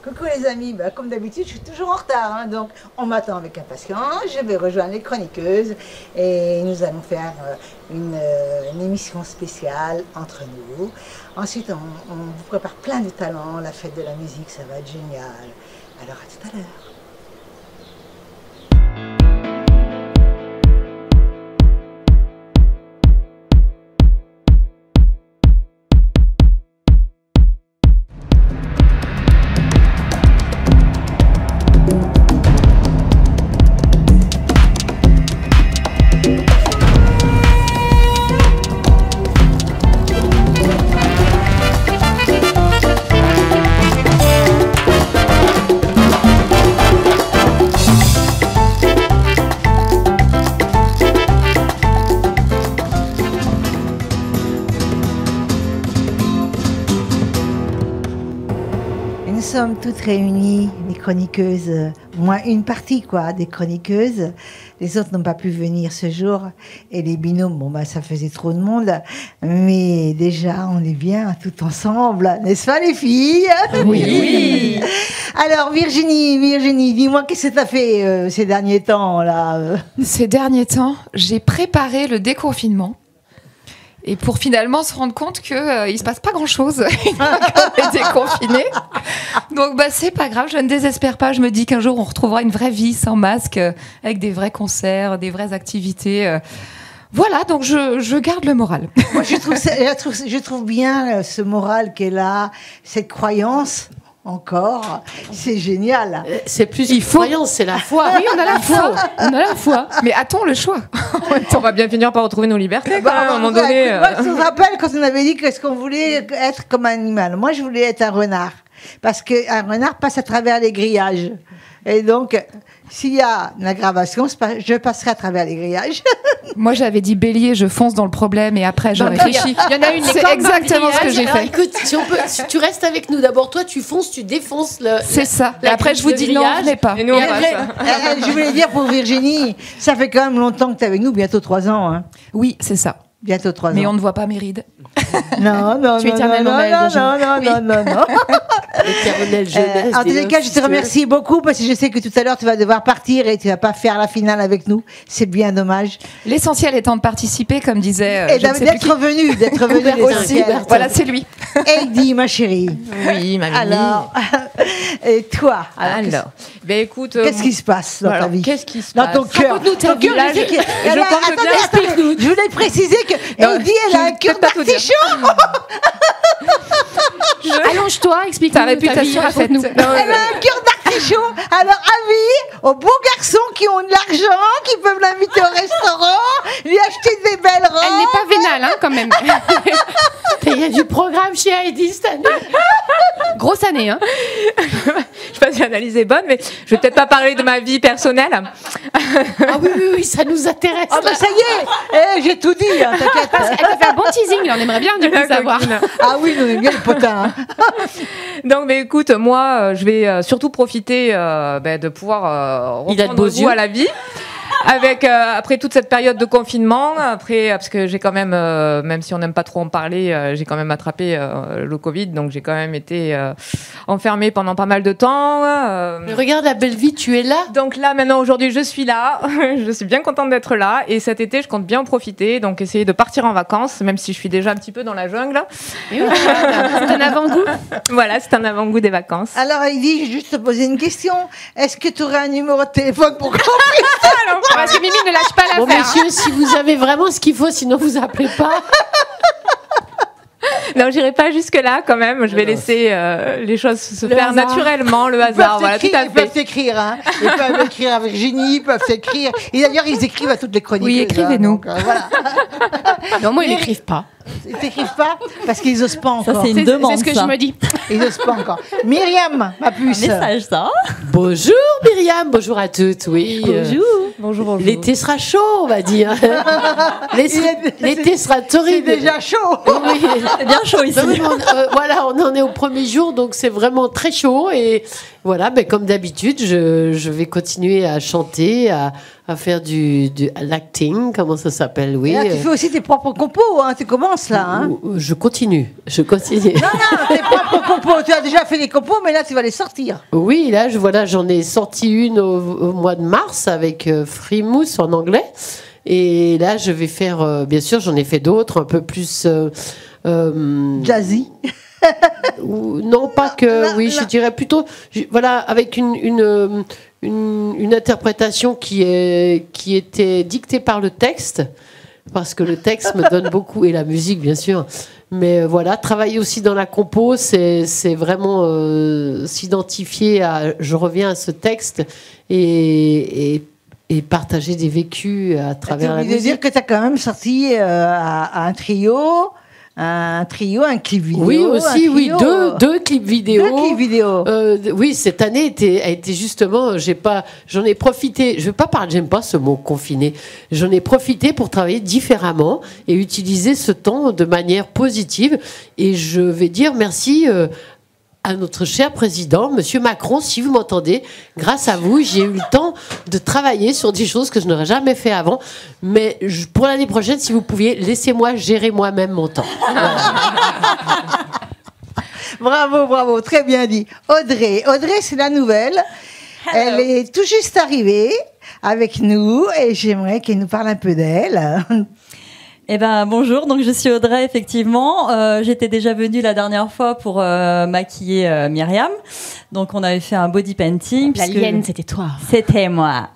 Coucou les amis, comme d'habitude, je suis toujours en retard, hein, donc on m'attend avec impatience. Je vais rejoindre les chroniqueuses et nous allons faire une émission spéciale entre nous. Ensuite, on vous prépare plein de talents, la fête de la musique, ça va être génial. Alors à tout à l'heure. Nous sommes toutes réunies, les chroniqueuses, moins une partie des chroniqueuses. Les autres n'ont pas pu venir ce jour. Et les binômes, ça faisait trop de monde. Mais déjà, on est bien tout ensemble, n'est-ce pas les filles? Oui. Alors Virginie, dis-moi, qu'est-ce que tu as fait ces derniers temps là? Ces derniers temps, j'ai préparé le déconfinement. Et pour finalement se rendre compte qu'il ne se passe pas grand-chose quand on est déconfiné. Donc c'est pas grave, je ne désespère pas. Je me dis qu'un jour on retrouvera une vraie vie sans masque, avec des vrais concerts, des vraies activités. Voilà, donc je garde le moral. Moi, je trouve bien ce moral qu'elle a, cette croyance. Encore, c'est génial. C'est plus une croyance, c'est la foi. Oui, on a la foi. On a la foi. Mais a-t-on le choix? On va bien finir par retrouver nos libertés, à un moment donné. Moi, je me rappelle quand on avait dit qu'est-ce qu'on voulait être comme un animal. Moi, je voulais être un renard. Parce qu'un renard passe à travers les grillages. Et donc, s'il y a une aggravation, je passerai à travers les grillages. Moi, j'avais dit bélier, je fonce dans le problème et après, je réfléchis. Il y en a une, c'est exactement ce que j'ai fait. Écoute, si tu restes avec nous, d'abord, toi, tu fonces, tu défonces le. C'est ça. Et après, je vous dis non, venez pas. Et nous, je voulais dire pour Virginie, ça fait quand même longtemps que tu es avec nous, bientôt 3 ans. Hein. Oui, c'est ça. Bientôt 3 ans. Mais on ne voit pas mes rides. Non. Tu es éternellement belge. Non. Éternelle jeunesse. En tous les cas, je te remercie beaucoup parce que je sais que tout à l'heure, tu vas devoir partir et tu vas pas faire la finale avec nous. C'est bien dommage. L'essentiel étant de participer, comme disait. Et d'être revenu aussi. Voilà, c'est lui. Heidi, ma chérie. Oui, mamie. Alors, et toi écoute. Qu'est-ce qui se passe dans ta vie? Qu'est-ce qui se dans passe ton cœur? Je voulais préciser que Heidi, elle a un cœur d'artichaut. Allonge-toi, explique-nous ta réputation, raconte-nous. Elle a un cœur d'artichaut. Alors, avis aux beaux garçons qui ont de l'argent, qui peuvent l'inviter au restaurant, lui acheter des belles robes. Elle n'est pas vénale, quand même. Il y a du programme chez Heidi cette année. Grosse année, hein. Je sais pas si l'analyse est bonne, mais je vais peut-être pas parler de ma vie personnelle. Ah oui, ça nous intéresse. Ah ça y est, j'ai tout dit, hein, t'inquiète. Elle t'a fait un bon teasing, là, on aimerait bien du coup savoir. Ah oui, nous on aime bien le potin. Hein. Donc, écoute, moi, je vais surtout profiter de pouvoir reprendre goût à la vie. Après toute cette période de confinement, parce que j'ai quand même, même si on n'aime pas trop en parler, j'ai quand même attrapé le Covid, donc j'ai quand même été enfermée pendant pas mal de temps. Mais regarde la belle vie, tu es là. Donc là, maintenant, aujourd'hui, je suis là. Je suis bien contente d'être là. Et cet été, je compte bien en profiter, donc essayer de partir en vacances, même si je suis déjà un petit peu dans la jungle. Oui, c'est un avant-goût. Voilà, c'est un avant-goût des vacances. Alors, Heidi, je vais juste te poser une question. Est-ce que tu aurais un numéro de téléphone pour qu'on puisse... Parce que Mimi ne lâche pas l'affaire. Bon, messieurs, si vous avez vraiment ce qu'il faut, sinon vous appelez pas. Non, j'irai pas jusque-là quand même. Je vais laisser les choses se faire naturellement, le hasard. Voilà, tout à fait. Ils peuvent s'écrire, hein. Ils peuvent écrire à Virginie, ils peuvent s'écrire. Et d'ailleurs, ils écrivent à toutes les chroniques. Oui, écrivez-nous. Voilà. Non, moi, ils n'écrivent pas. Ils t'écrivent pas parce qu'ils osent pas encore. Ça, c'est une demande. C'est ce que je me dis. Ils osent pas encore. Myriam, ma puce. Un message, ça. Bonjour Myriam, bonjour à toutes. Oui. Bonjour. L'été sera chaud, on va dire. L'été sera torride. C'est déjà chaud. Oui. C'est bien chaud ici. Voilà, on en est au premier jour, donc c'est vraiment très chaud. Et voilà, comme d'habitude, je vais continuer à chanter, à à faire du l'acting, comment ça s'appelle, oui. Et là, tu fais aussi tes propres compos, hein, tu commences là. Hein. Je continue. Non, tes propres compos, tu as déjà fait des compos, mais là tu vas les sortir. Oui, là, j'en ai sorti une au mois de mars avec Frimousse en anglais. Et là, je vais faire, bien sûr, j'en ai fait d'autres, un peu plus... jazzy. Non, pas que, oui, je dirais plutôt, voilà, avec une interprétation qui était dictée par le texte, parce que le texte me donne beaucoup, et la musique, bien sûr. Mais voilà, travailler aussi dans la compo, c'est vraiment s'identifier à, je reviens à ce texte et partager des vécus à travers la musique. Tu veux dire que tu as quand même sorti à un trio, un clip vidéo. Oui, aussi, oui, deux clips vidéo. Deux clips vidéo. Oui, cette année a été justement, j'en ai profité, je veux pas parler, j'aime pas ce mot confiné, j'en ai profité pour travailler différemment et utiliser ce temps de manière positive. Et je vais dire merci à notre cher président, Monsieur Macron, si vous m'entendez, grâce à vous, j'ai eu le temps de travailler sur des choses que je n'aurais jamais fait avant. Mais pour l'année prochaine, si vous pouviez, laissez-moi gérer moi-même mon temps. Bravo, très bien dit. Audrey, c'est la nouvelle. Elle est tout juste arrivée avec nous et j'aimerais qu'elle nous parle un peu d'elle. Eh ben bonjour, donc je suis Audrey effectivement. J'étais déjà venue la dernière fois pour maquiller Myriam. Donc on avait fait un body painting. La lienne, c'était toi. C'était moi.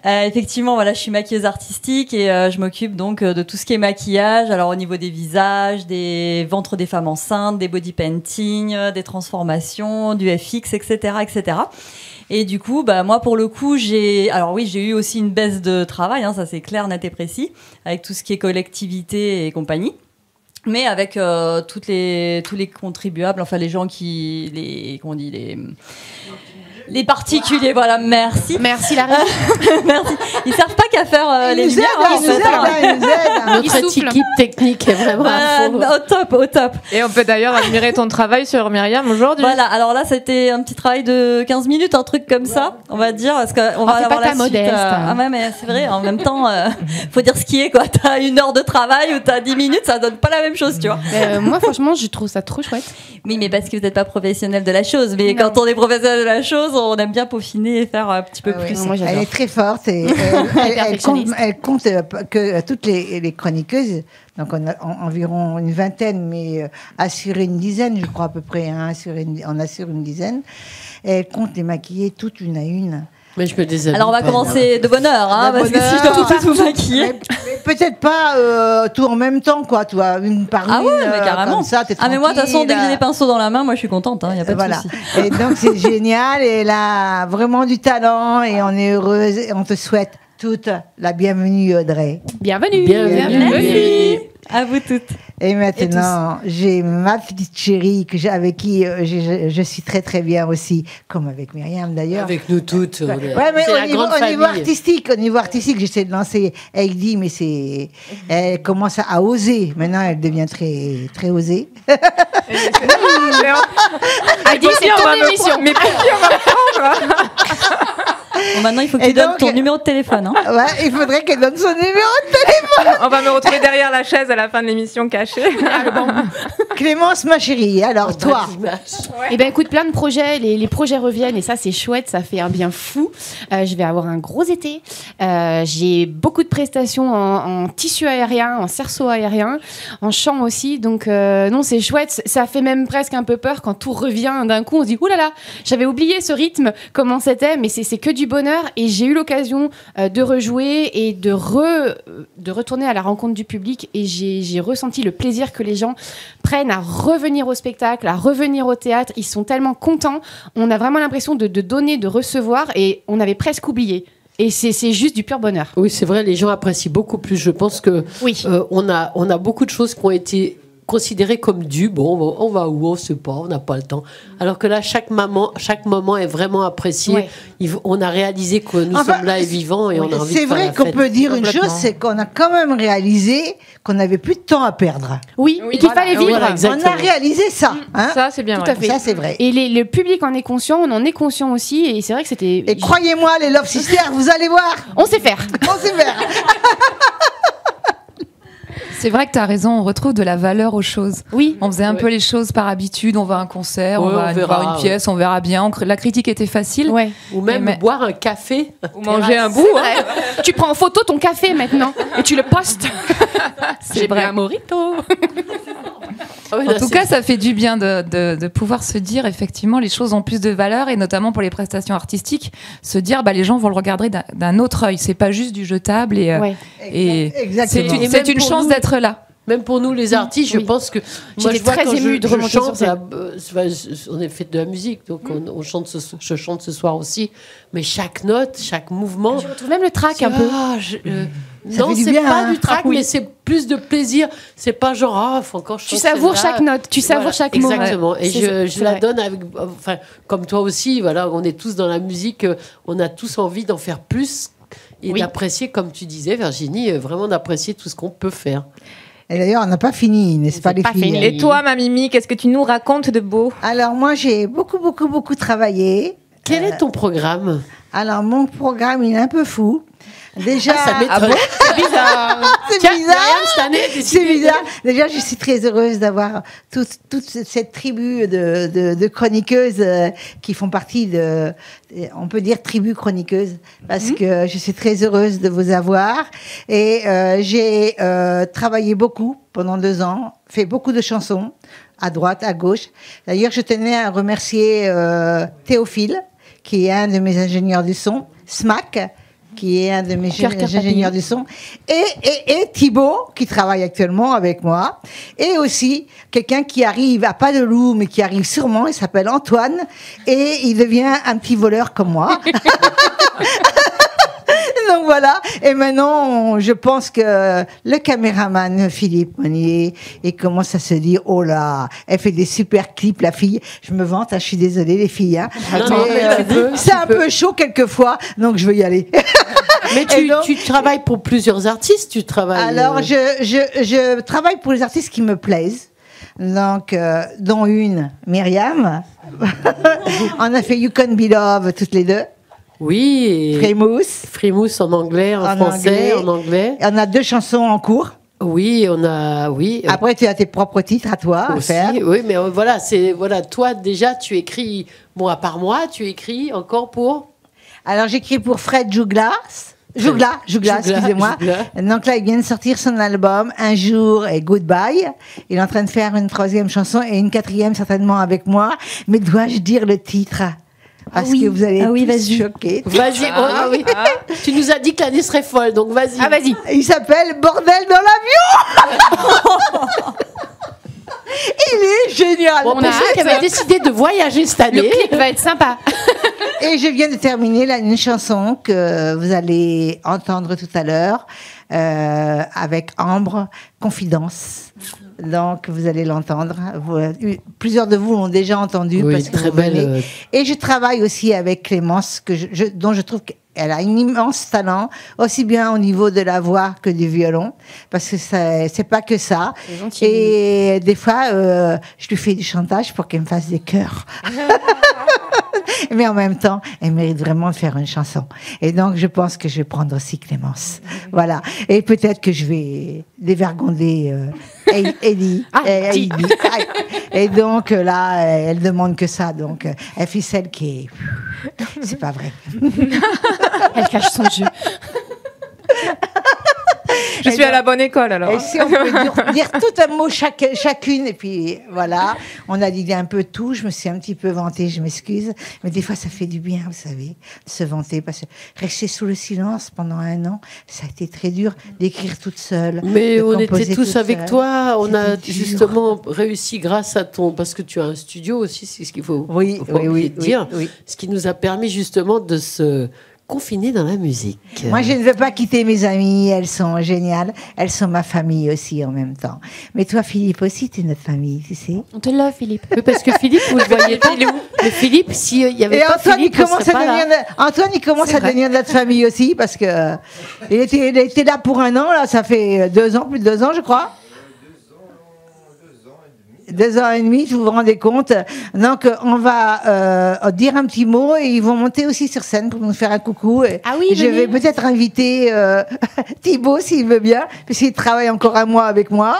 Effectivement, voilà, je suis maquilleuse artistique et je m'occupe donc de tout ce qui est maquillage. Alors au niveau des visages, des ventres des femmes enceintes, des body painting, des transformations, du FX, etc., etc. Et du coup, bah, moi, pour le coup, j'ai eu aussi une baisse de travail, hein, ça c'est clair, net et précis, avec tout ce qui est collectivité et compagnie. Mais avec tous les contribuables, enfin les gens les particuliers, voilà, merci. Merci Larry. Merci. Ils servent pas qu'à faire les lumières. Notre équipe technique est vraiment à fond. Au top. Et on peut d'ailleurs admirer ton travail sur Myriam aujourd'hui. Voilà, alors là c'était un petit travail de 15 minutes, un truc comme ça, on va dire, parce qu'on va avoir la suite. Modeste. Ah ouais, mais c'est vrai, en même temps, faut dire ce qui est, quoi. T'as 1 heure de travail ou t'as 10 minutes, ça donne pas la même chose, tu vois. Moi franchement, je trouve ça trop chouette. Oui, mais parce que vous n'êtes pas professionnel de la chose. Mais quand on est professionnel de la chose, on aime bien peaufiner et faire un petit peu plus. Moi, elle est très forte et elle compte que toutes les chroniqueuses, donc on a environ une vingtaine, mais assurer une dizaine, je crois à peu près, hein, on assure une dizaine. Et elle compte les maquiller toutes une à une. Mais je me déshabille. Alors on va commencer de bonne heure, hein, parce que si je dois tout vous maquiller. Mais peut-être pas tout en même temps, quoi. Tu vois, une par une. Ah ouais, mais carrément. Comme ça, t'es mais moi, de toute façon, dès que j'ai des pinceaux dans la main, moi je suis contente, il n'y a pas de souci. Et donc c'est génial, et elle a vraiment du talent, et on est heureuse, et on te souhaite toute la bienvenue, Audrey. Bienvenue. Merci. À vous toutes. Et maintenant, j'ai ma petite chérie avec qui je suis très très bien aussi, comme avec Myriam d'ailleurs. Avec nous toutes. Ouais, mais au niveau artistique, j'essaie de lancer Heidi, mais elle commence à oser. Maintenant, elle devient très très osée. Heidi, c'est ton émission. Mais pour qui on va me prendre? Bon, maintenant, il faut que tu donnes ton numéro de téléphone. Hein. Ouais, il faudrait qu'elle donne son numéro de téléphone. On va me retrouver derrière la chaise à la fin de l'émission cachée. Clémence, ma chérie, alors toi. Eh ben écoute, plein de projets, les projets reviennent et ça c'est chouette, ça fait un bien fou. Je vais avoir un gros été. J'ai beaucoup de prestations en tissu aérien, en cerceau aérien, en chant aussi. Donc non, c'est chouette. Ça fait même presque un peu peur quand tout revient d'un coup. On se dit ouh là là, j'avais oublié ce rythme, comment c'était, mais c'est que du bonheur. Et j'ai eu l'occasion de rejouer et de retourner à la rencontre du public. Et j'ai ressenti le plaisir que les gens prennent à revenir au spectacle, à revenir au théâtre. Ils sont tellement contents. On a vraiment l'impression de donner, de recevoir, et on avait presque oublié. Et c'est juste du pur bonheur. Oui, c'est vrai, les gens apprécient beaucoup plus. Je pense que oui. on a beaucoup de choses qui ont été considéré comme dû. Bon, on va où, on sait pas, on n'a pas le temps. Alors que là, chaque moment est vraiment apprécié. Ouais. On a réalisé que nous sommes là et vivants et on a envie de C'est faire la vrai qu'on fête. peut dire une Complètement. chose, c'est qu'on a quand même réalisé qu'on n'avait plus de temps à perdre. Oui, et qu'il fallait vivre. Voilà, exactement. On a réalisé ça. Hein. Ça, c'est bien Tout vrai. à fait. Ça, c'est vrai. Et le public en est conscient, on en est conscient aussi, et c'est vrai que c'était. Et croyez-moi, les Love Sisters, vous allez voir, On sait faire. on sait faire. C'est vrai que tu as raison, on retrouve de la valeur aux choses. Oui. On faisait un peu les choses par habitude, on va à un concert, Ouais, on va on verra, voir une pièce, on verra bien. La critique était facile. Ouais. Ou même Mais- boire un café. Ou manger un bout. Hein. Tu prends en photo ton café maintenant et tu le postes. C'est vrai. un mojito. Ah oui, En là, tout c'est- cas, ça fait du bien de pouvoir se dire, effectivement, les choses ont plus de valeur, et notamment pour les prestations artistiques, se dire, les gens vont le regarder d'un autre œil. C'est pas juste du jetable. Et, Ouais. et Exactement. Et c'est même une pour chance nous- d'être là. Même pour nous, les artistes, je Oui. pense que. J'étais je vois très quand émue de remonter sur chante, scène. on est fait de la musique, donc on chante je chante ce soir aussi. Mais chaque note, chaque mouvement. Je retrouve même le track un peu. Ça Non, fait du c'est bien, pas hein. du trac, Ah oui. mais c'est plus de plaisir. C'est pas genre, faut encore Tu chanter savoures celle-là. chaque note, tu savoures chaque mot. Exactement. Et C'est je la vrai. donne avec, enfin, comme toi aussi, voilà, on est tous dans la musique, on a tous envie d'en faire plus et Oui. d'apprécier, comme tu disais, Virginie, vraiment d'apprécier tout ce qu'on peut faire. Et d'ailleurs, on n'a pas fini, n'est-ce pas, les pas filles? fini. Et toi, ma Mimi, qu'est-ce que tu nous racontes de beau? Alors, moi, j'ai beaucoup travaillé. Quel est ton programme? Alors, mon programme, il est un peu fou. Déjà, Ça m'étonne. C'est bizarre. c'est Tiens, bizarre. Myriam, cette année, C'est décidé de- bizarre. Déjà, je suis très heureuse d'avoir toute cette tribu de chroniqueuses qui font partie on peut dire, tribu chroniqueuse, parce que je suis très heureuse de vous avoir. Et j'ai travaillé beaucoup pendant 2 ans, fait beaucoup de chansons, à droite, à gauche. D'ailleurs, je tenais à remercier Théophile, qui est un de mes ingénieurs du son, Smack, qui est un de mes ingénieurs du son, et Thibaut, qui travaille actuellement avec moi, et aussi quelqu'un qui arrive à pas de loup, mais qui arrive sûrement, il s'appelle Antoine, et il devient un petit voleur comme moi. Donc voilà, et maintenant, je pense que le caméraman Philippe Monnier, il commence à se dire, oh là, elle fait des super clips, la fille. Je me vante, hein, je suis désolée, les filles. Hein. Non, mais tu peux, c'est tu un peux. peu chaud quelquefois, donc je vais y aller. Mais Et donc- tu travailles pour plusieurs artistes, tu travailles. Alors, je travaille pour les artistes qui me plaisent. Donc, dont une, Myriam. On a fait You Can Be Love toutes les deux. Oui. Et Frémousse. Frimousse en anglais, en En français, anglais. en anglais. Et on a 2 chansons en cours. Oui, on a. Oui. Après, tu as tes propres titres à toi à aussi, faire. oui, mais voilà, toi déjà, tu écris, bon, à part moi, tu écris encore pour. Alors, j'écris pour Fred Jouglas, excusez-moi. Jouglas. Donc là, il vient de sortir son album Un jour et Goodbye. Il est en train de faire une 3e chanson et une 4e certainement avec moi. Mais dois-je dire le titre? Parce que vous allez être tous choqués. Vas-y, oui. Tu nous as dit que l'année serait folle, donc vas-y. Ah, vas-y. Il s'appelle Bordel dans l'avion. Il est génial. Bon, On pour a ceux qui hâte. avaient décidé de voyager cette Le année. clip va être sympa. Et je viens de terminer là, une chanson que vous allez entendre tout à l'heure avec Ambre, Confidence. Donc vous allez l'entendre. Plusieurs de vous l'ont déjà entendu. Oui, parce que très vous belle. venez. Et je travaille aussi avec Clémence, dont je trouve qu'elle a un immense talent, aussi bien au niveau de la voix que du violon, parce que c'est pas que ça. C'est gentil. Et des fois, je lui fais du chantage pour qu'elle me fasse des chœurs. Mais en même temps, elle mérite vraiment de faire une chanson. Et donc, je pense que je vais prendre aussi Clémence. Voilà. Et peut-être que je vais dévergonder Eddie. Dis. Et donc, là, elle demande que ça. Donc, elle fait celle qui est... C'est pas vrai. Elle cache son jeu. Je suis à la bonne école alors. Et si on peut dire tout un mot chacune, et puis voilà, on a dit un peu tout, je me suis un petit peu vantée, je m'excuse, mais des fois ça fait du bien, vous savez, de se vanter, parce que rester sous le silence pendant 1 an, ça a été très dur d'écrire toute seule. Mais de on était composer tous toute avec seule. toi. On a C'était dur. justement réussi grâce à parce que tu as un studio aussi, c'est ce qu'il faut, Oui, faut pas oublier de dire. oui. Ce qui nous a permis justement de se confinée dans la musique. Moi, je ne veux pas quitter mes amies, elles sont géniales. Elles sont ma famille aussi en même temps. Mais toi, Philippe aussi, tu es notre famille, tu sais. On te love, Philippe. Oui, parce que Philippe, vous le voyez pas. Mais Philippe, s'il y avait Et pas Antoine, Philippe, il commence Antoine, il commence à vrai. devenir notre famille aussi parce que il était là pour un an, là, ça fait 2 ans, plus de 2 ans, je crois. 2 ans et demi, vous vous rendez compte. Donc, on va dire un petit mot et ils vont monter aussi sur scène pour nous faire un coucou. Et Ah oui, je venez. vais peut-être inviter Thibaut s'il veut bien, puisqu'il travaille encore un mois avec moi.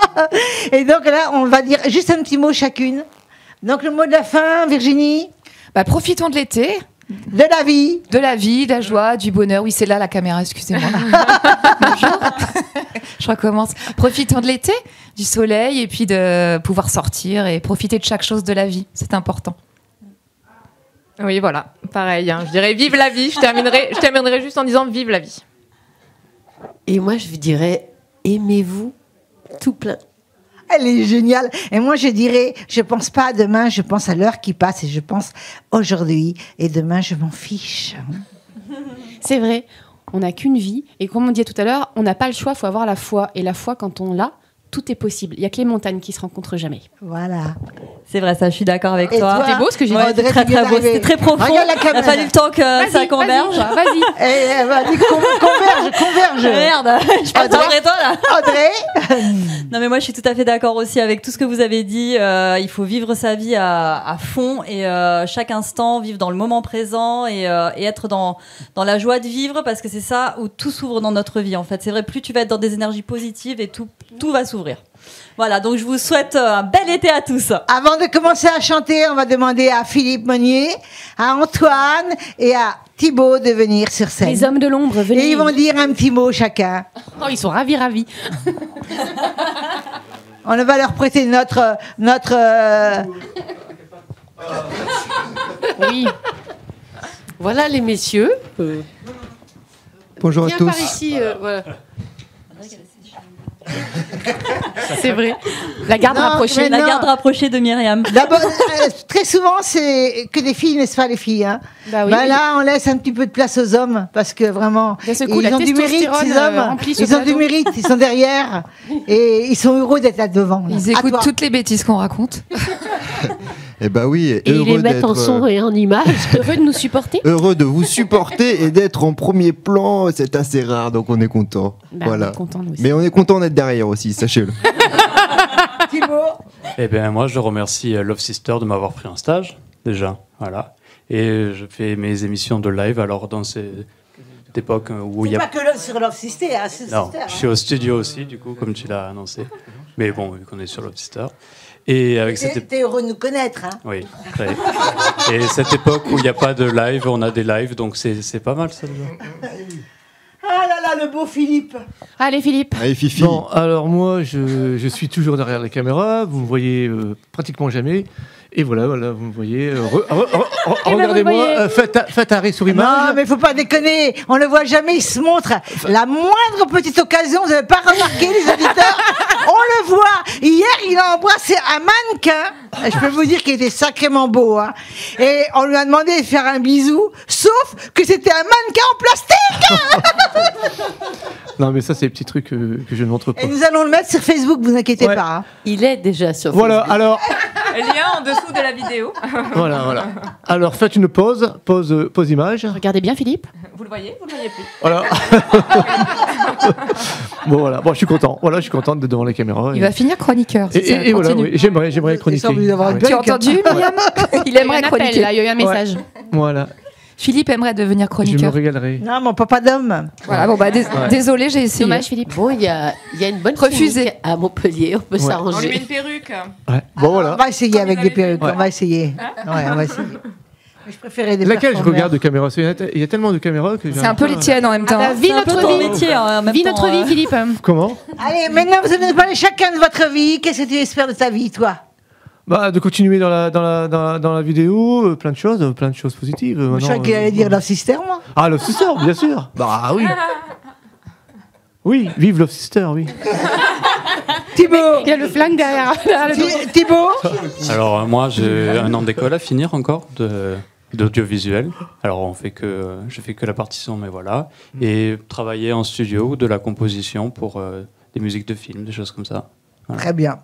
Et donc là, on va dire juste un petit mot chacune. Donc, le mot de la fin, Virginie, Bah, profitons de l'été, de la vie. de la vie, de la joie, du bonheur. Oui, c'est là la caméra, excusez-moi. Bonjour. Je recommence. Profitons de l'été, du soleil, et puis de pouvoir sortir et profiter de chaque chose de la vie. C'est important. Oui, voilà, pareil. Hein. Je dirais vive la vie. Je terminerai juste en disant vive la vie. Et moi, je vous dirais, aimez-vous tout plein. Elle est géniale. Et moi, je dirais, je pense pas à demain, je pense à l'heure qui passe et je pense aujourd'hui. Et demain, je m'en fiche. C'est vrai, on n'a qu'une vie. Et comme on disait tout à l'heure, on n'a pas le choix, il faut avoir la foi. Et la foi, quand on l'a, tout est possible. Il n'y a que les montagnes qui se rencontrent jamais. Voilà. C'est vrai, ça, je suis d'accord avec Et toi. toi C'était beau ce que j'ai dit. Ouais, Audrey, très tu viens très beau, d'arriver. c'était très profond. Regarde la Il a caméra. fallu le temps que ça converge. Vas-y. Et vas-y, converge. Merde, je m'attendrai toi là. Audrey. Non mais moi je suis tout à fait d'accord aussi avec tout ce que vous avez dit. Il faut vivre sa vie à fond et chaque instant vivre dans le moment présent et être dans la joie de vivre parce que c'est ça où tout s'ouvre dans notre vie en fait. C'est vrai, plus tu vas être dans des énergies positives et tout va s'ouvrir. Voilà, donc je vous souhaite un bel été à tous. Avant de commencer à chanter, on va demander à Philippe Monnier, à Antoine et à Thibaut de venir sur scène. Les hommes de l'ombre, venez. Et ils vont dire un petit mot chacun. Oh, ils sont ravis. On va leur prêter notre Oui. Voilà les messieurs. Bonjour à Viens tous. par ici. Voilà. C'est vrai. La garde Non, rapprochée. mais La garde rapprochée de Myriam. D'abord, très souvent, c'est que des filles, n'est-ce pas, les filles, hein? Bah oui. Bah là, on laisse un petit peu de place aux hommes parce que vraiment, D'un seul coup, ils la ont du mérite, testostérone, ces hommes. remplit ce Ils ont du plateau. mérite, ils sont derrière et ils sont heureux d'être là devant. là. Ils À écoutent toi. toutes les bêtises qu'on raconte. Eh ben oui, Et ils les heureux mettent en d'être, son et en image. Heureux de nous supporter. heureux de vous supporter et d'être en premier plan. C'est assez rare, donc on est content. Bah, Voilà. on est content, nous aussi. Mais on est content d'être derrière aussi, sachez-le. Thibaut. Eh bien, moi, je remercie Love Sister de m'avoir pris en stage, déjà. Voilà. Et je fais mes émissions de live, alors dans cette époque où il y C'est a... pas que Love sur Love Sister, hein, c'est Non, Sister, je hein. suis au studio aussi, du coup, comme tu l'as annoncé. Mais bon, vu qu'on est sur Love Sister. Et avec cette T'es heureux de nous connaître, hein. Oui, très. Et cette époque où il n'y a pas de live, on a des lives, donc c'est pas mal, ça, déjà. Ah là là, le beau Philippe. Allez, Philippe. Allez, Fifi. Bon, alors moi, je suis toujours derrière la caméra. Vous me voyez pratiquement jamais. Et voilà, vous me voyez. Regardez-moi. voyez. Faites arrêt sur Non, image. mais faut pas déconner. On le voit jamais, il se montre. La moindre petite occasion, vous n'avez pas remarqué, les auditeurs? On le voit. Hier, il a embrassé un mannequin. Et je peux vous dire qu'il était sacrément beau, hein. Et on lui a demandé de faire un bisou, sauf que c'était un mannequin en plastique. Non, mais ça, c'est les petits trucs que je ne montre pas. Et nous allons le mettre sur Facebook, vous inquiétez Ouais. pas, hein. Il est déjà sur Voilà, Facebook. alors, Lien en dessous de la vidéo. voilà. Alors, faites une pause image. Regardez bien, Philippe. Vous le voyez plus. Voilà. Bon, voilà. Bon, je suis content. Voilà, je suis content d'être devant la caméra. Il va finir chroniqueur. si ça Et voilà, continue. oui, j'aimerais chroniquer. Ça semble avoir une Ouais. Tu as entendu, Myriam? Il aimerait Il y a eu un appel, chroniquer. là, il y a eu un message. Voilà, Philippe aimerait devenir je me chroniqueur. régalerai. Non, mon papa d'homme. Voilà, bon, bah, désolé, j'ai essayé. Dommage, Philippe. Bon, il y a une bonne Refusé. clinique à Montpellier, on peut On lui met s'arranger. une perruque. Ouais. Bon, On voilà. va essayer avec des perruques, Ouais. on va essayer. Ouais, on va essayer. Mais je préférais des Laquelle je performeurs. regarde de caméra? Il y a tellement de caméras que C'est un peu les tiennes en même temps. bah, vis C'est un peu notre ton vie. métier en même Vis temps, notre vie, Philippe. Comment? Allez, maintenant vous allez nous parler chacun de votre vie. Qu'est-ce que tu espères de ta vie, toi? Bah, de continuer dans la vidéo, plein de choses positives. Je Maintenant, crois qu'il allait dire Love Sister, moi. Ah, Love Sister, bien sûr. Bah oui. Oui, vive Love Sister, oui. Thibaut. Il y a le flingue derrière. Thibaut. Alors, moi, j'ai un an d'école à finir encore, de d'audiovisuel. Alors je fais que la partition, mais voilà. Et travailler en studio ou de la composition pour des musiques de films, des choses comme ça. Voilà. Très bien.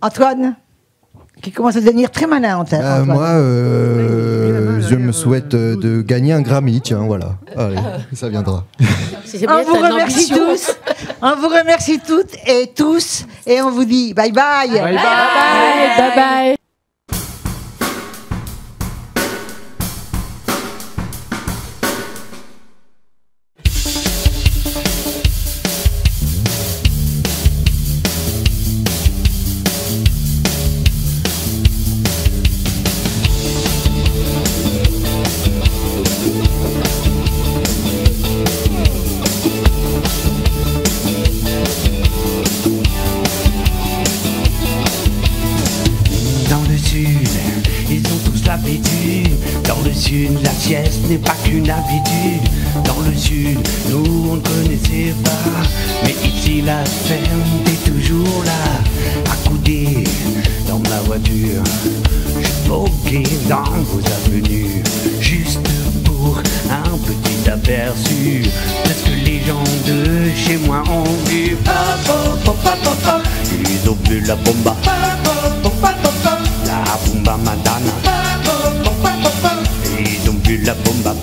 Antoine, qui commence à devenir très malin en tête. Moi, je me souhaite de gagner un Grammy, tiens, voilà. Allez, ça viendra. On vous remercie tous. On vous remercie toutes et tous. Et on vous dit bye bye. Bye bye. Bye bye. Bye. La sieste n'est pas qu'une habitude. Dans le sud, nous on ne connaissait pas. Mais ici la ferme est toujours là. Accoudé dans ma voiture, je voguais dans vos avenues. Juste pour un petit aperçu de ce que les gens de chez moi ont vu. Ils ont vu la bomba, la bomba madana. Ils ont vu la bomba.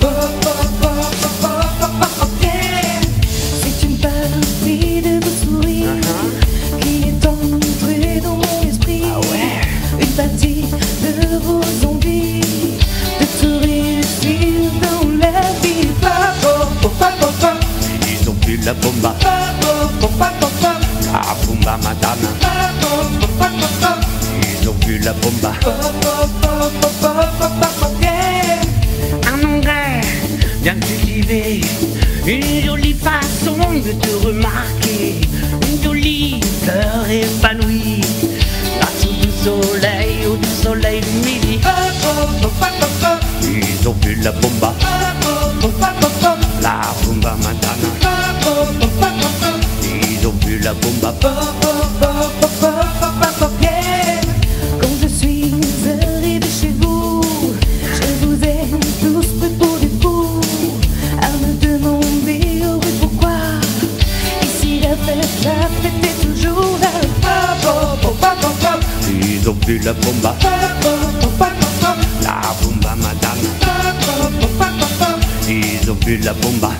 C'est une partie de vos sourires qui est entrée dans mon esprit. Une partie de vos envies de tout réussir dans la vie. Ils ont vu la bomba, la bomba madame. Ils ont vu la bomba. Un engrais bien cultivé, une jolie façon de te remarquer, une jolie fleur épanouie, grâce au doux soleil du midi. Ils ont vu la bomba, la bomba madame. Ils ont vu la bomba. Quand je suis arrivée chez vous, je vous ai tous pris pour des fous, à me demander pourquoi. Ici la fête est toujours là. Ils ont vu la bomba, la bomba madame. Ils ont vu la bomba.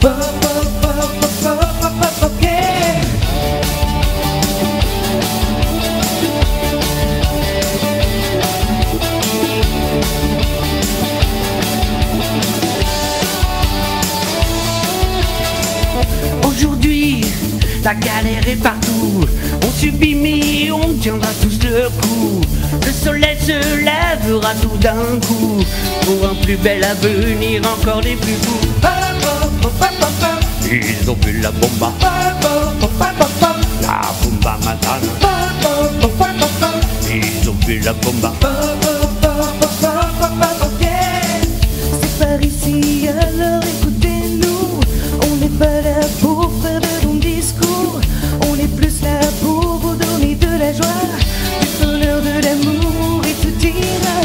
Aujourd'hui, la galère est partout. On subit mais on tiendra tous le coup. Le soleil se lèvera tout d'un coup pour un plus bel avenir, encore les plus fous. Ils ont vu la bomba, la bomba madame. Ils ont vu la bomba. C'est par ici, alors écoutez-nous. On n'est pas là pour faire de longs discours. On est plus là pour vous donner de la joie, du bonheur, de l'amour, et tout ira.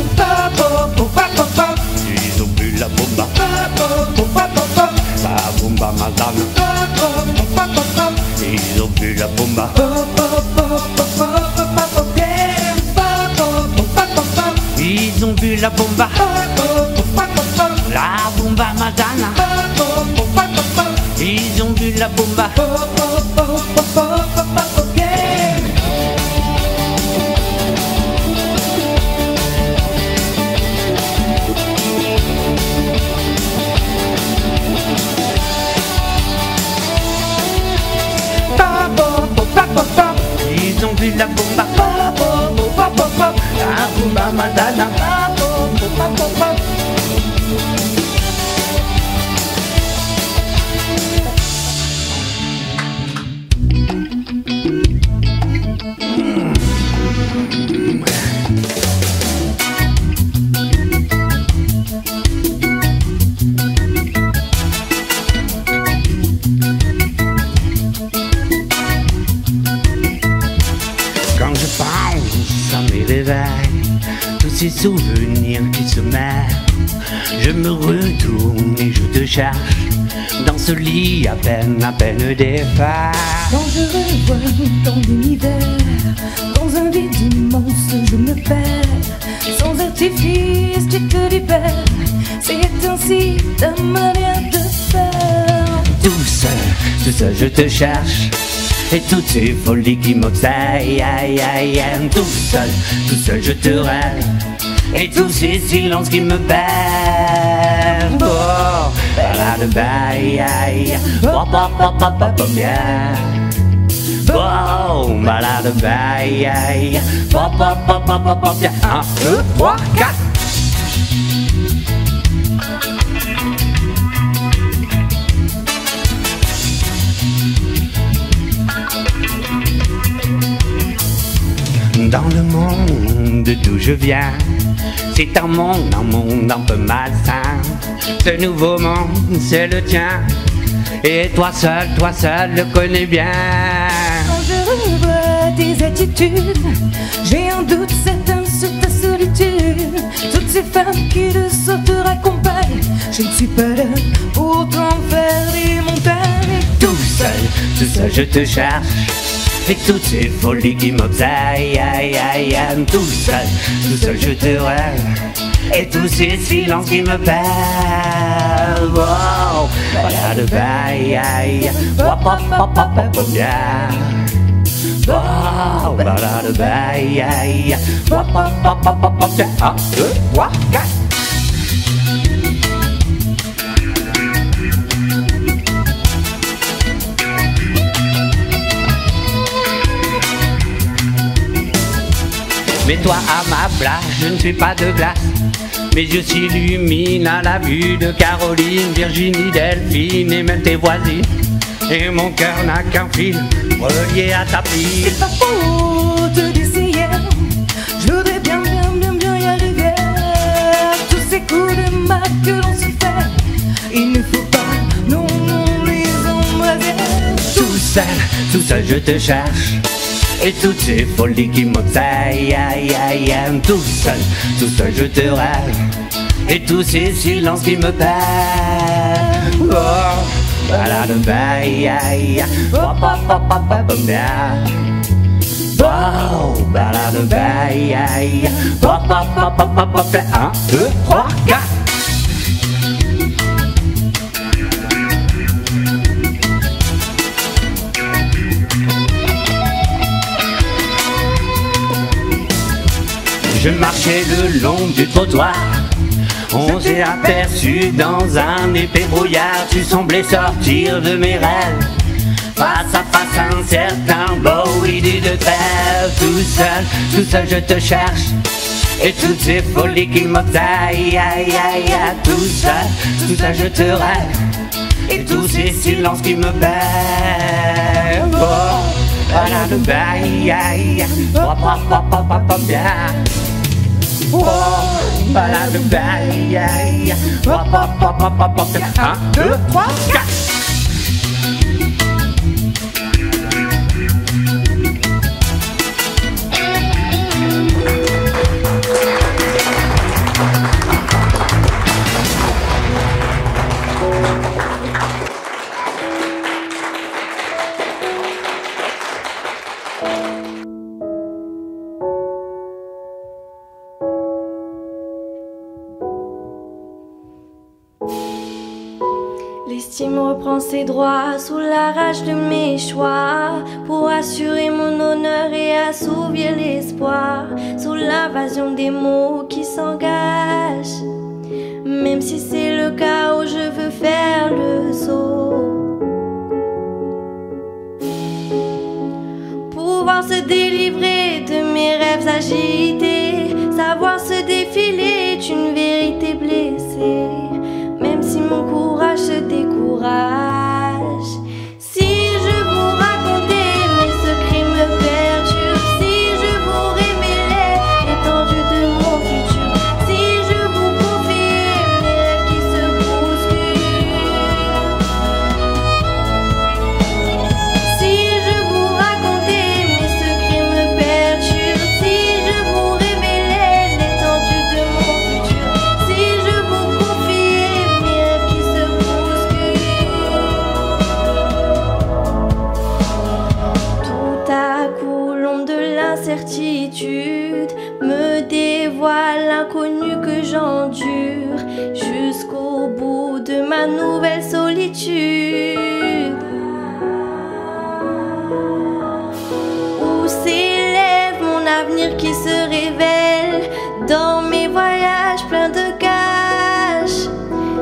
Ils ont vu la bomba, la bomba madame. Ils ont vu la bomba. Ils ont vu la bomba, la bomba madame. Ils ont vu la bomba. Ils ont vu la bomba, la bomba madame. Quand je pense à mes réveils, tous ces souvenirs qui se mêlent, Je me retourne et je te cherche dans ce lit à peine défait. Quand je revois dans l'univers, dans un vide immense je me perds. Sans artifice tu te libères, c'est ainsi ta manière de faire. Tout seul je te cherche. Et toutes ces folies qui m'obsèdent, tout seul je te rêve. Et tous ces silences qui me perdent. Oh, balade baille, oh, bien. Oh, balade baille, oh, bien. 1, 2, 3, 4. Dans le monde d'où je viens, c'est un monde un peu malsain. Ce nouveau monde, c'est le tien. Et toi seul le connais bien. Quand je revois tes attitudes, j'ai un doute certain sur ta solitude. Toutes ces femmes qui de sorte te raccompagnent, je ne suis pas là pour t'en faire des montagnes. Tout seul je te cherche. Et toutes ces folies qui m'obsèdent, tout seul je te rêve. Et tous ces silences qui me perdent. Wow, balade baille, oh, bien. Wow, balade baille, oh, bien. 1, 2, 3, 4. Mais toi à ma place, je ne suis pas de glace. Mes yeux s'illuminent à la vue de Caroline, Virginie, Delphine et même tes voisines. Et mon cœur n'a qu'un fil relié à ta pile. C'est pas faute d'essayer, je voudrais bien y arriver. Tous ces coups de main que l'on se fait, il ne faut pas non les embraser. Tout seul je te cherche. Et toutes ces folies qui m'obsèdent, tout seul je te rêve. Et tous ces silences qui me perdent. Oh, balade baille, oh, bien. Oh, balade baille, oh, bien. 1, 2, 3, 4. Je marchais le long du trottoir, on s'est aperçu dans un épais brouillard. Tu semblais sortir de mes rêves, face à face un certain beau idée de trêve. Tout seul je te cherche, et toutes ces folies qui m'obsèdent, tout seul je te rêve. Et tous ces silences qui me perdent. Oh, balade baille, oh, bien. Oh, balade baille, oh, 1, 2, 3, 4. L'estime reprend ses droits sous la rage de mes choix, pour assurer mon honneur et assouvir l'espoir, sous l'invasion des mots qui s'engagent. Même si c'est le chaos, je veux faire le saut. Pouvoir se délivrer de mes rêves agités, savoir se défiler est une vérité blessée. Même si mon courage se décourage, si je vous racontais mes secrets me perturbent, si je vous révélais l'étendue de mon futur, si je vous confiais mes rêves qui se bousculent, si je vous racontais mes secrets me perturbent, si je vous révélais l'étendue de mon futur, si je vous confiais ma nouvelle solitude, où s'élève mon avenir qui se révèle dans mes voyages pleins de caches.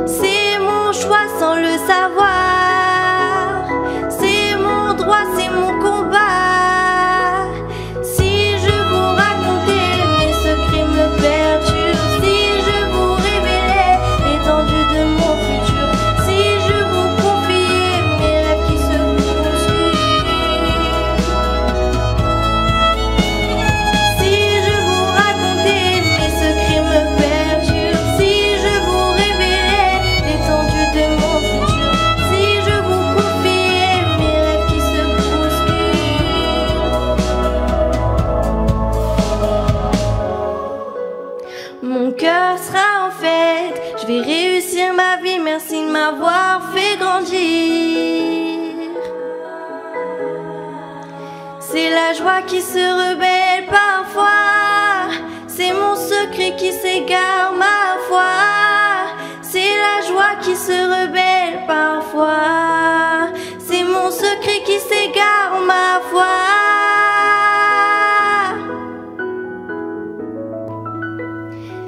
C'est mon choix sans le savoir, c'est mon droit, c'est mon combat. Si je vous racontais mes secrets me perturbent, si je vous révélais l'étendue de mon futur, si je vous confiais mes rêves qui se poursuivent, si je vous racontais mes secrets me perturbent, si je vous révélais l'étendue de mon futur, si je vous confiais mes rêves qui se bousculent. Mon cœur sera en fête, je vais réussir ma vie, merci de m'avoir fait grandir. C'est la joie qui se rebelle parfois, c'est mon secret qui s'égare ma foi. C'est la joie qui se rebelle parfois, c'est mon secret qui s'égare ma foi.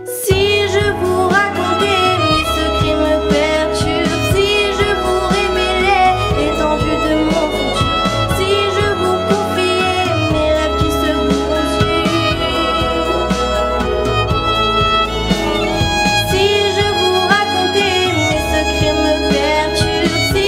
Si je vous racontais mes secrets me perturbent, si je vous révélais l'étendue de mon futur, si je vous confiais mes rêves qui se poursuivent, si je vous racontais mes secrets me perturbent, si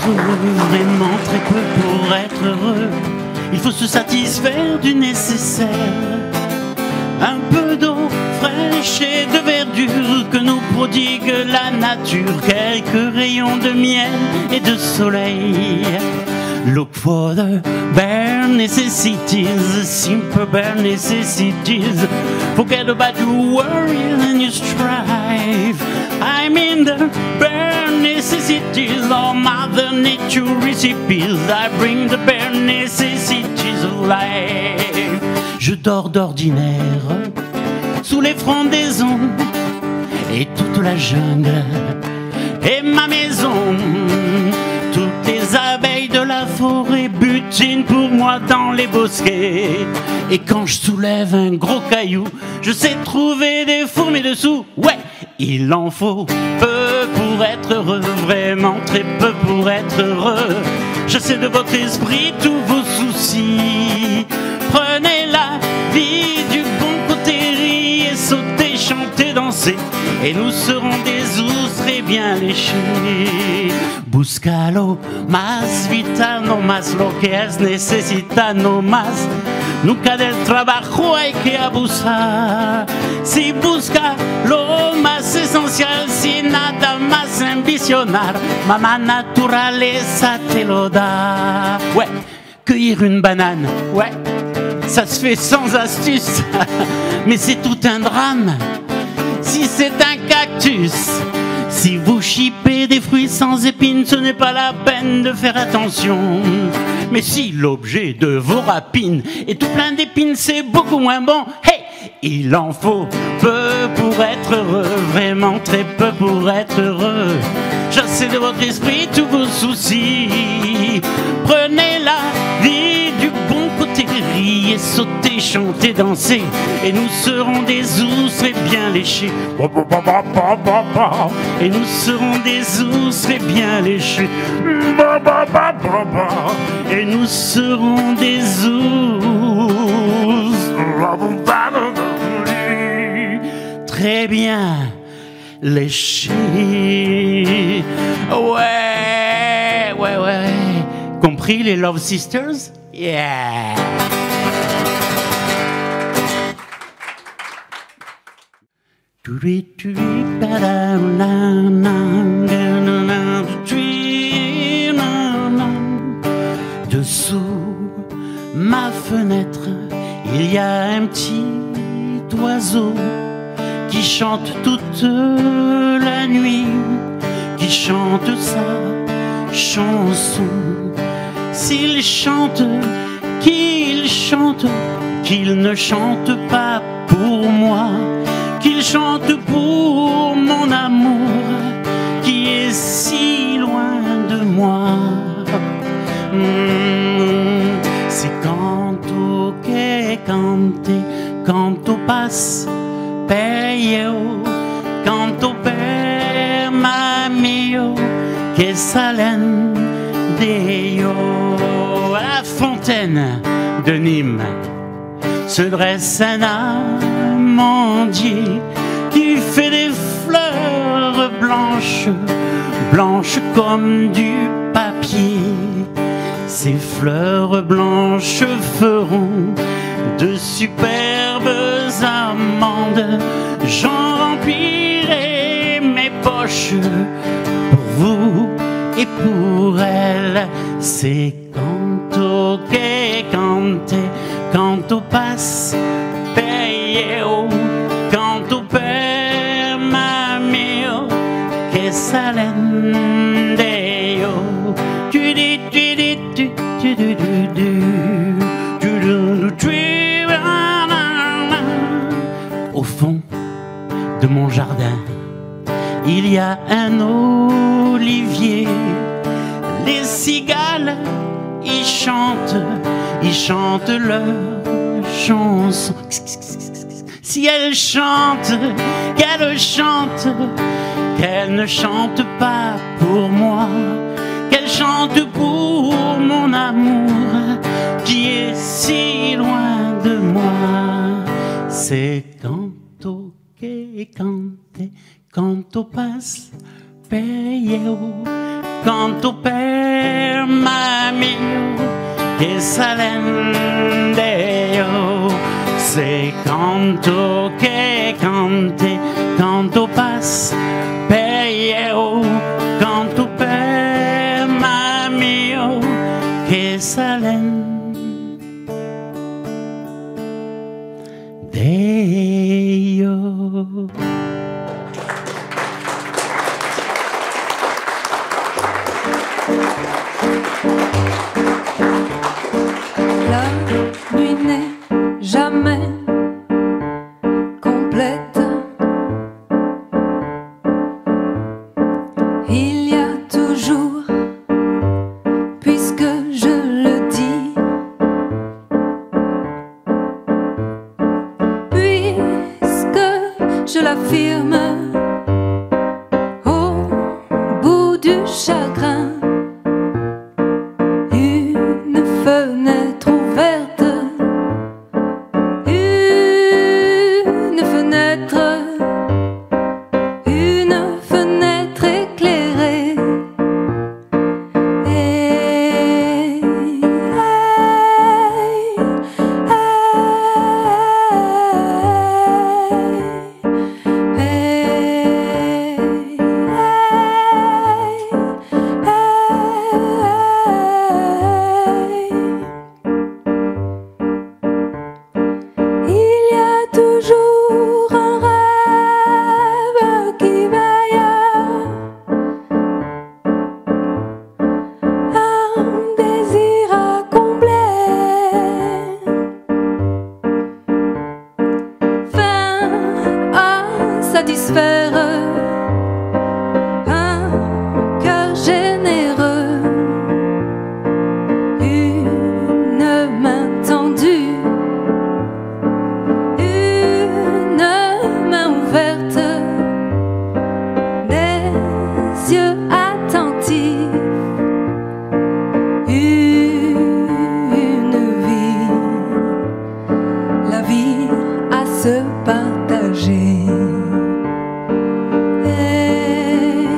être heureux, vraiment très peu pour être heureux. Il faut se satisfaire du nécessaire. Un peu d'eau fraîche et de verdure que nous prodigue la nature. Quelques rayons de miel et de soleil. Look for the bare necessities, simple bare necessities. Forget about your worries and your strife. I mean the bare necessities of Mother Nature recipes. I bring the bare necessities of life. Je dors d'ordinaire sous les frondaisons et toute la jungle et ma maison. Toutes les abeilles de la forêt butinent pour moi dans les bosquets. Et quand je soulève un gros caillou, je sais trouver des fourmis dessous. Ouais, il en faut peu pour être heureux, vraiment très peu pour être heureux. Je sais de votre esprit tous vos soucis. Prenez la vie du bon côté, riez, sautez, chantez, dansez, et nous serons des ours très bien léchés. Buscalo más vital, no más lo que es necesita, no más. Nunca del trabajo hay que abusar. Si busca lo más esencial, sin nada más ambicionar, mamá naturaleza te lo da. Ouais, cueillir une banane, ouais, ça se fait sans astuce, mais c'est tout un drame si c'est un cactus. Si vous chipez des fruits sans épines, ce n'est pas la peine de faire attention. Mais si l'objet de vos rapines est tout plein d'épines, c'est beaucoup moins bon. Hey, il en faut peu pour être heureux, vraiment très peu pour être heureux. Chassez de votre esprit tous vos soucis. Prenez la vie du bon côté, riez, sautez, chantez, dansez, et nous serons des ours très bien léchés. Et nous serons des ours très bien léchés. Et nous serons des ours très bien léchés. Ouais, ouais, ouais. Compris les Love Sisters? Yeah. Dessous ma fenêtre, il y a un petit oiseau qui chante toute la nuit, qui chante sa chanson. S'il chante, qu'il chante, qu'il ne chante pas pour moi, qu'il chante pour mon amour qui est si loin de moi. C'est canto che cante, canto passe per io, canto per mio che salen Deo. À la fontaine de Nîmes se dresse un amandier qui fait des fleurs blanches, blanches comme du papier. Ces fleurs blanches feront de superbes amandes. J'en remplirai mes poches pour vous et pour elle. C'est canto che cante, canto passe per io, canto per mio che salen Deo. Au fond de mon jardin, il y a un olivier. Les cigales y chantent leur chanson. Si elles chantent, qu'elles chantent, qu'elles ne chantent pas pour moi, qu'elles chantent pour mon amour qui est si loin de moi. C'est canto che cante, canto passe per io, quanto per mio che salende io se canto che cante canto pass per io canto per mio che salende io. La nuit n'est jamais complète. Il y a toujours, puisque je le dis, puisque je l'affirme, au bout du chagrin. Une fenêtre ouverte, une fenêtre éclairée. Hey, il y a toujours un rêve qui veille, un désir à combler, fin à satisfaire, un cœur généreux, une main tendue, une main ouverte, des yeux attentifs, une vie, la vie à se partager. Hey,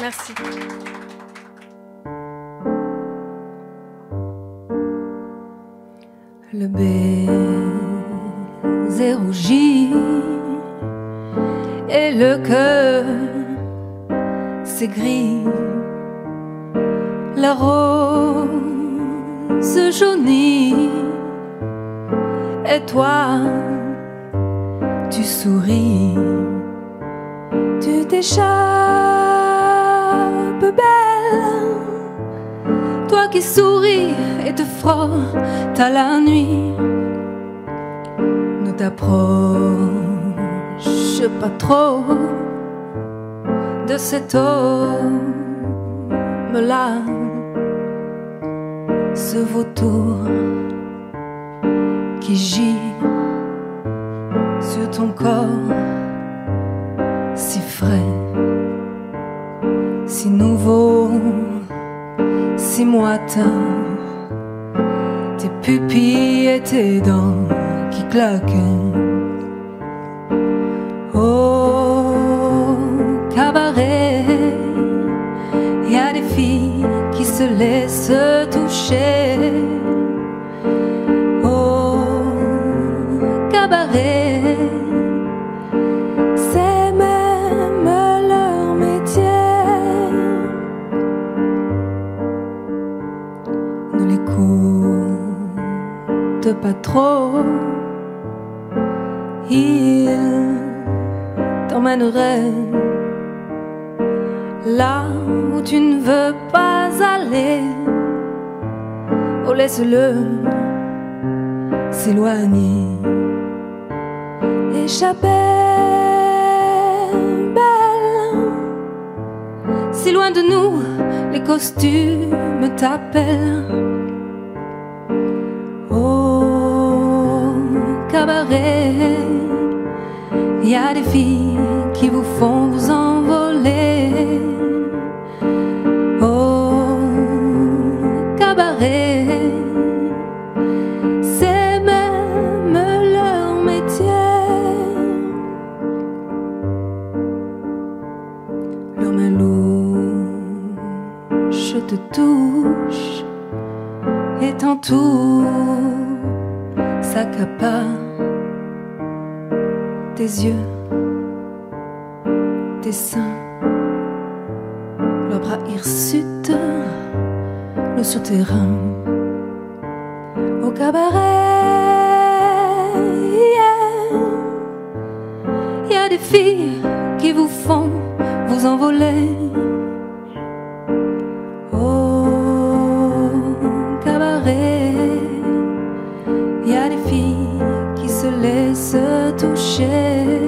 Merci. Le baiser rougit et le cœur s'aigrit. La rose jaunit et toi tu souris. Tu t'échappes belle, toi qui souris et te frottes à la nuit. Ne t'approche pas trop de cet homme-là, ce vautour qui gît sur ton corps si frais, si nouveau, si moitin, tes pupilles et tes dents qui claquent. Au cabaret, y a des filles qui se laissent toucher. Au cabaret, c'est même leur métier. Ne l'écoute pas trop, il t'emmènerait là où tu ne veux pas aller. Oh, laisse-le s'éloigner, échapper belle si loin de nous, les costumes t'appellent. Au cabaret, il y a des filles qui vous font vous envoler. Au cabaret, c'est même leur métier. Leurs mains louches te touchent et t'entourent, s'accaparent tes yeux, tes seins, leurs bras hirsutes, l'eau sur tes reins. Au cabaret, il y a des filles qui vous font vous envoler. Au cabaret, il y a des filles qui se laissent toucher.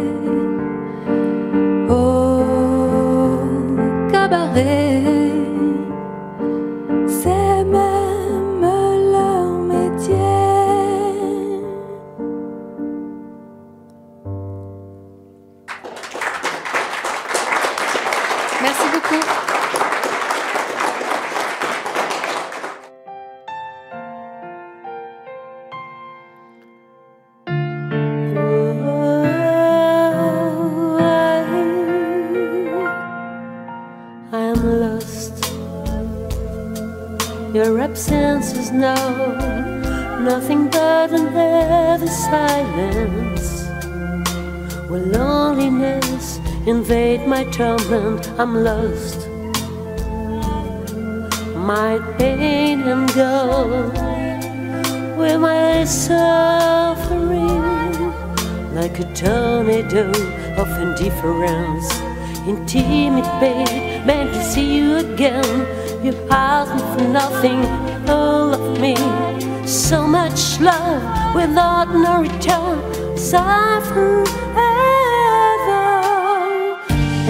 Au cabaret, c'est même leur métier. Merci beaucoup. I'm lost. Your absence is now nothing but an heavy silence. When loneliness invade my torment, I'm lost. My pain and go with my suffering, like a tornado of indifference. Intimate babe, meant to see you again. You asked me for nothing, all of me. So much love without no return. Suffer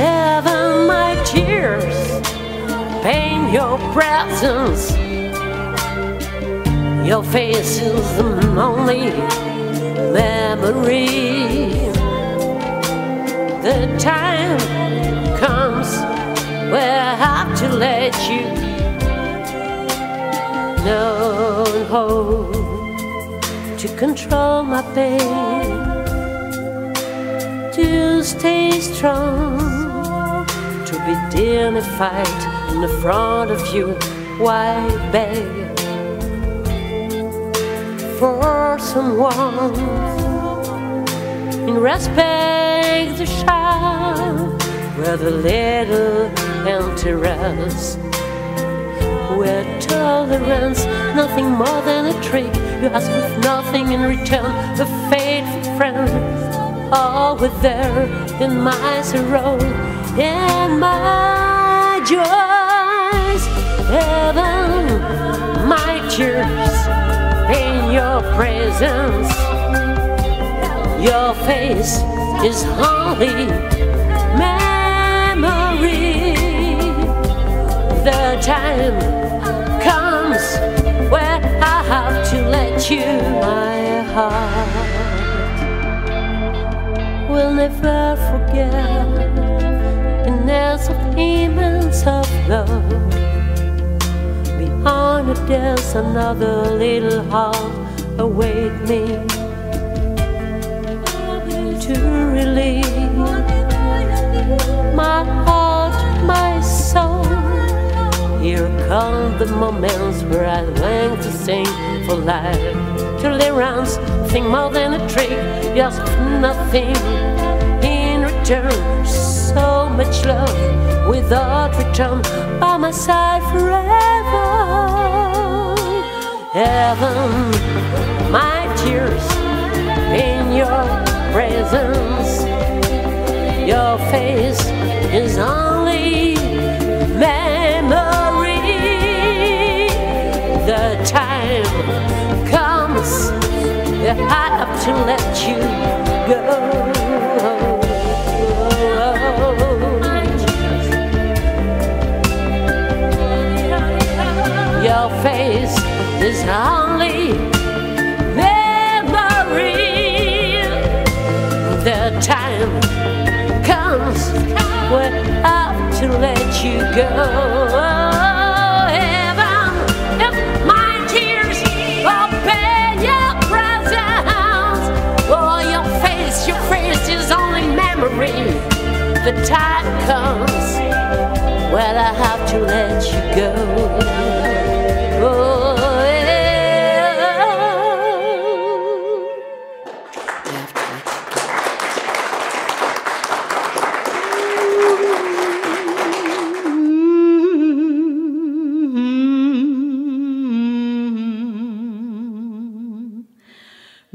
ever my tears, pain your presence. Your face is the only memory. The time comes where I have to let you know, to control my pain, to stay strong, to be dignified in the front of you. Why beg for someone in respect to shine where the little enter us, where tolerance nothing more than a trick. You ask with nothing in return, the faithful friend, always there in my sorrow, in my joys, heaven, my tears, in your presence. Your face is only memory. The time comes where I have to let you. My heart will never forget the nest of immense of love. Behind it there's another little heart await me to relieve my heart, my soul. Here come the moments where I long to sing for life. Tolerance, think more than a trick, just nothing in return. So much love without return, by my side forever. Heaven, my tears in your presence. Your face is only memory. The time comes that I have to let you go. face is only memory. The time comes when I have to let you go. Heaven, if my tears open your presence, oh, your face is only memory. The time comes when I have to let you go. Oh,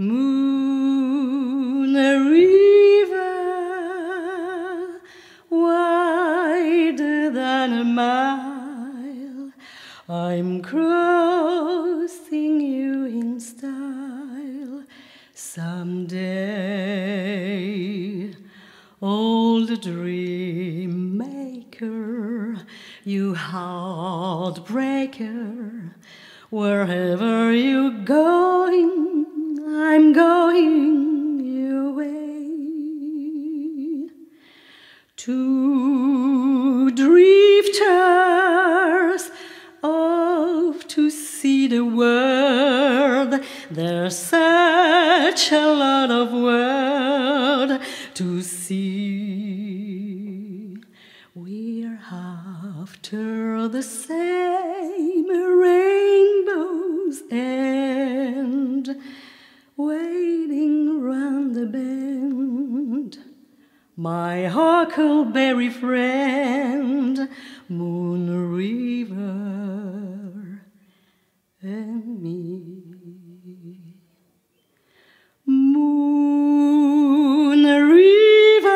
Moon river, wider than a mile, I'm crossing you in style someday. Old dream maker, you heartbreaker, wherever you're going, I'm going your way. Two drifters off to see the world. There's such a lot of world to see. We're after the same rainbow's end, waiting round the bend. My huckleberry friend, Moon River and me. Moon River,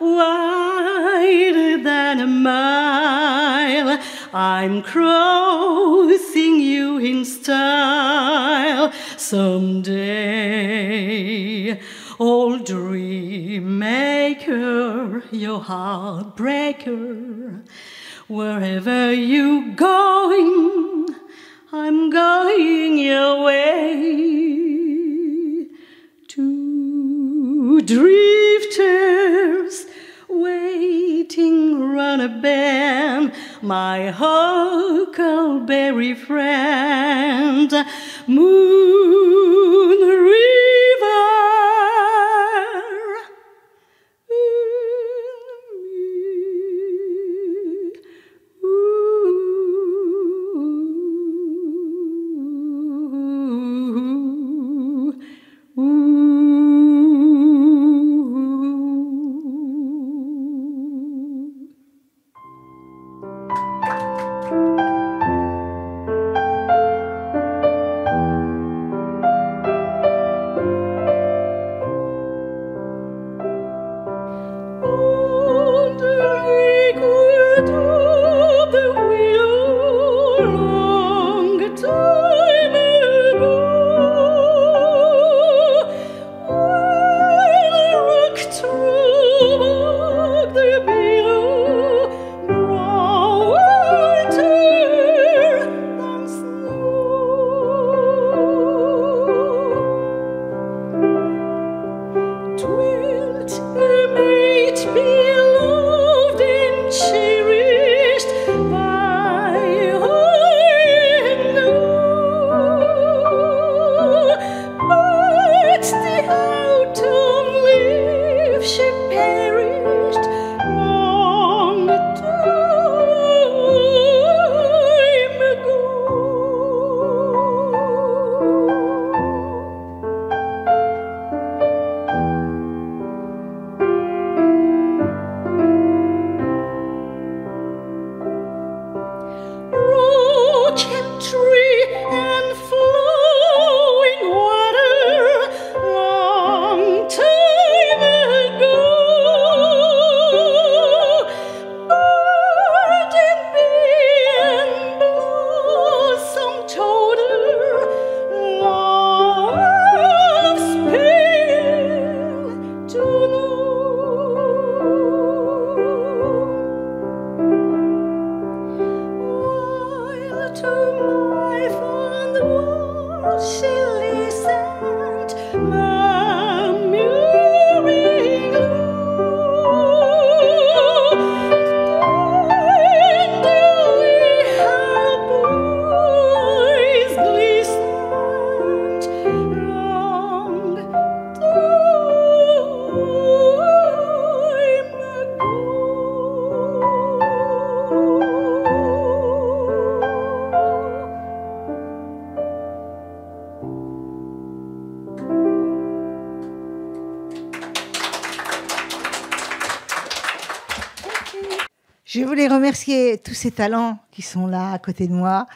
wider than a mile, I'm crossing you in style someday. Old dream maker, your heartbreaker, wherever you're going, I'm going your way. Two drifters waiting round a bend, my huckleberry friend, Moon River. Cherished by all my fond world she listened, murmuring boys glistened long Je voulais remercier tous ces talents qui sont là à côté de moi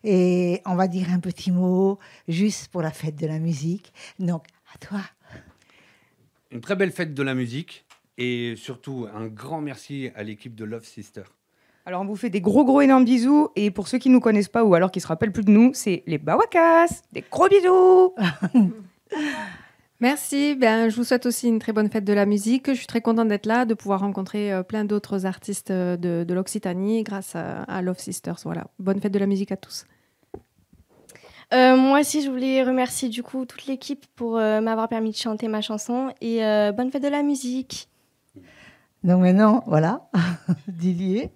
et on va dire un petit mot juste pour la fête de la musique. Donc, à toi. Une très belle fête de la musique et surtout un grand merci à l'équipe de Love Sister. Alors on vous fait des gros énormes bisous et pour ceux qui nous connaissent pas ou alors qui se rappellent plus de nous, c'est les Bawakas. Des gros bisous. Merci, je vous souhaite aussi une très bonne fête de la musique. Je suis très contente d'être là, de pouvoir rencontrer plein d'autres artistes de l'Occitanie grâce à Love Sisters. Voilà, bonne fête de la musique à tous. Moi aussi, je voulais remercier du coup toute l'équipe pour m'avoir permis de chanter ma chanson et bonne fête de la musique. Donc maintenant, voilà, Didier,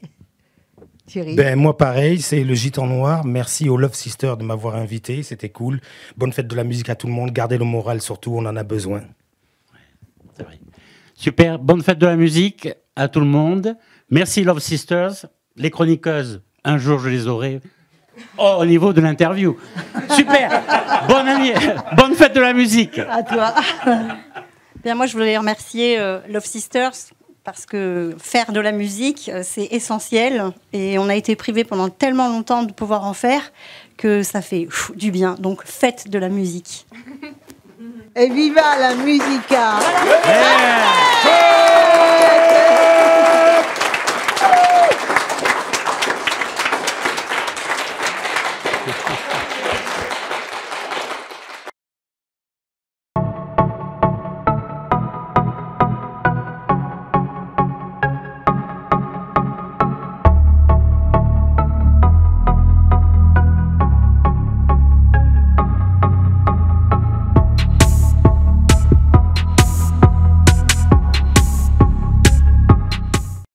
Thierry. Moi pareil, c'est le Gitan Noir. Merci aux Love Sisters de m'avoir invité, c'était cool. Bonne fête de la musique à tout le monde, gardez le moral surtout, on en a besoin. C'est vrai. Super, bonne fête de la musique à tout le monde. Merci Love Sisters, les chroniqueuses, un jour je les aurai au niveau de l'interview. Super, bonne fête de la musique. À toi. Moi je voulais remercier Love Sisters. Parce que faire de la musique, c'est essentiel. Et on a été privés pendant tellement longtemps de pouvoir en faire que ça fait du bien. Donc, faites de la musique. Et viva la musica! Yeah.